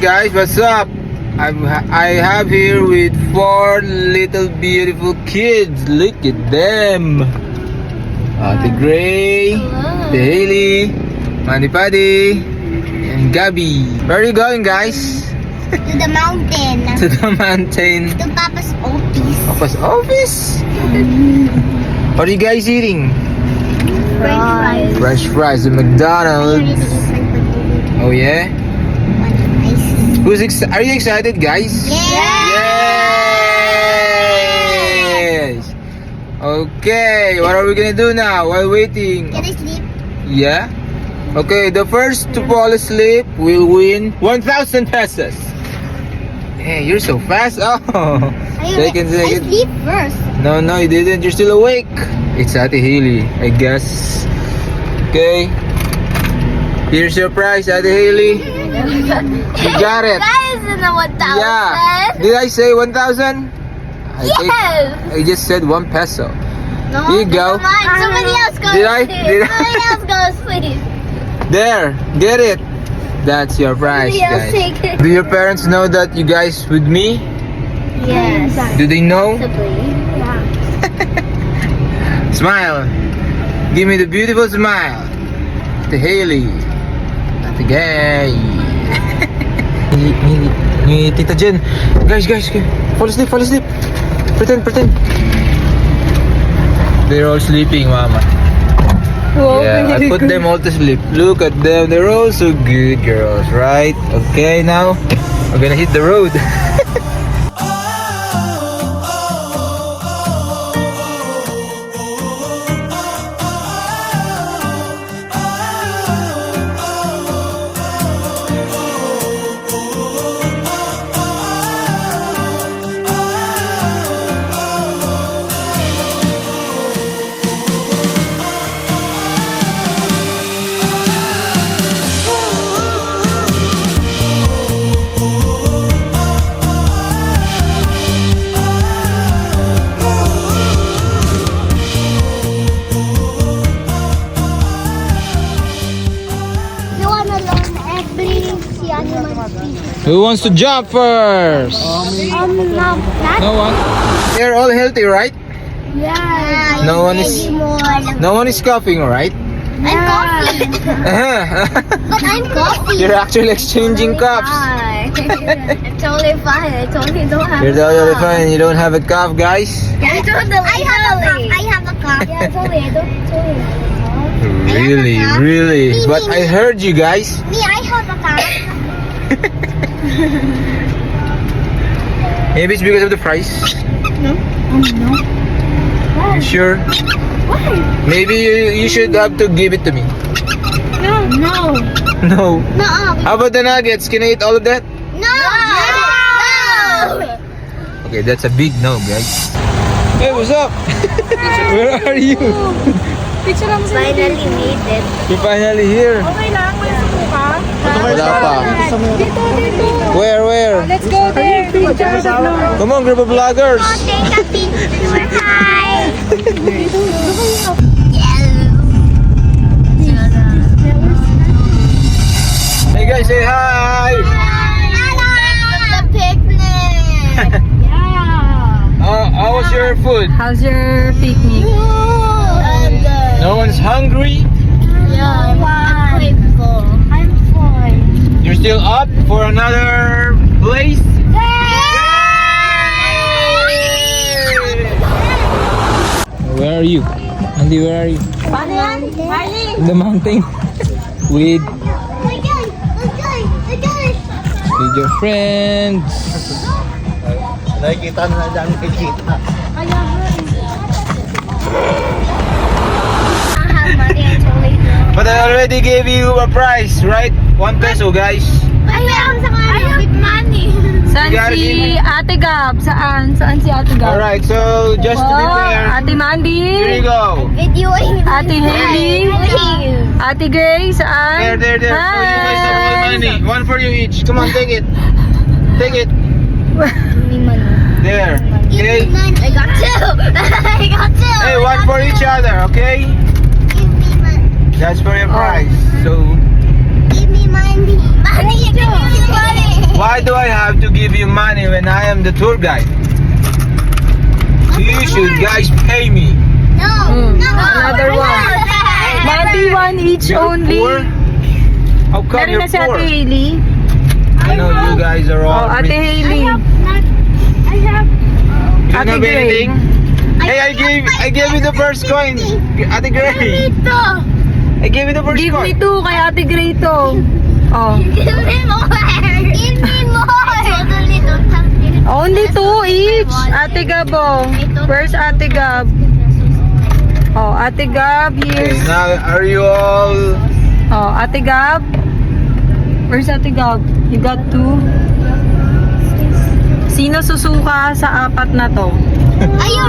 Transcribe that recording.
guys, what's up? I have here with 4 little beautiful kids. Look at them. Ate Gray, Ate Haley, Manny Paddy, and Gabby. Where are you going, guys? To the mountain. To the mountain. To Papa's office. Papa's office? What are you guys eating? French fries. Fresh fries at McDonald's. Oh yeah? Are you excited, guys? Yes! Okay, what are we gonna do now while waiting? Can I sleep? Yeah? Okay, the first to fall asleep will win 1,000 pesos. Hey, you're so fast. Oh, second. I sleep first. No, you didn't. You're still awake. It's Ate Haley, I guess. Okay. Here's your prize, Ate Haley. You got it. That is in the 1,000. Yeah. Did I say 1,000? Yes. I just said 1 peso. No, Here you go. never mind. Somebody else go Did to I? sleep. Did I? Somebody else go to sleep. There, get it. That's your prize, Somebody else guys. take it. Do your parents know that you guys with me? Yes. Do they know? Yeah. Smile. Give me the beautiful smile. Ate Haley. Ate Gay. ni Tita Jen. Guys. Fall asleep. Pretend. They're all sleeping, Mama. Yeah, I put them all to sleep. Look at them. They're all so good girls, right? Okay, now we're gonna hit the road. You wanna learn every animal species? Who wants to jump first? No, No one. They're all healthy, right? Yeah. No one is- No one is coughing, right? I'm coughing. But I'm coughing. You're actually exchanging cups. It's totally fine. I totally don't have You're totally fine. You don't have a cough, guys. I have a cough. Yeah, totally. I don't totally have a cough. Really. But I heard you guys. Me, I have a cough. Maybe it's because of the price. No. You sure? Why? Maybe you should have to give it to me. No. No. No. How about the nuggets? Can I eat all of that? No. Okay, that's a big no, guys. Hey, what's up? Where are you? Picture lang sa Finally made it. You're finally here. Okay lang, wala sa buka. Wala pa. Dito. Where? Let's go there. Picture. Come on, group of vloggers. Take a picture. Hi. Hey guys, say hi. The picnic. How was your food? How's your picnic? No one's hungry? Yeah, I'm full. I'm full. You're still up for another place? Where are you? Andy, where are you? In the mountain. With your friends. Nakikita na namin kay Chita. I have money, I totally do. But I already gave you a price, right? 1 peso, guys. I have money. Saan si Ate Gab? Saan si Ate Gab? Alright, so just to be fair, Ate here Mandy. you go. Videoing. Ate Haley. Ate Gray, saan? There. So you guys have all money. 1 for you each. Come on, take it. Take it. There. Okay. I got two. I got two. Hey, 1 for each other, okay? Give me money. That's for your prize. So, Give me money. Money, you can give me money. Why do I have to give you money when I am the tour guide? You should guys pay me. No. Mm, No. another one. Maybe one each You're only. poor? How come Meron you're na si Ate poor? Hailey. I know you guys are all Oh, Ate rich. Hailey. I have. You don't Ate have Gray. anything? Hey, I gave you the first coin. Ate Gray. Ito. I gave you the first Give me coin. two kay Ate Gray to. Oh. Give me more. Give me more. Totally don't have it. Only two each. Ate Gabong. Where's Ate Gab? Oh, Ate Gab, Okay, here's... now are you all... Oh, Ate Gab. Where's Ate Gab? You got two? Sino susuka sa apat na to? Ayun.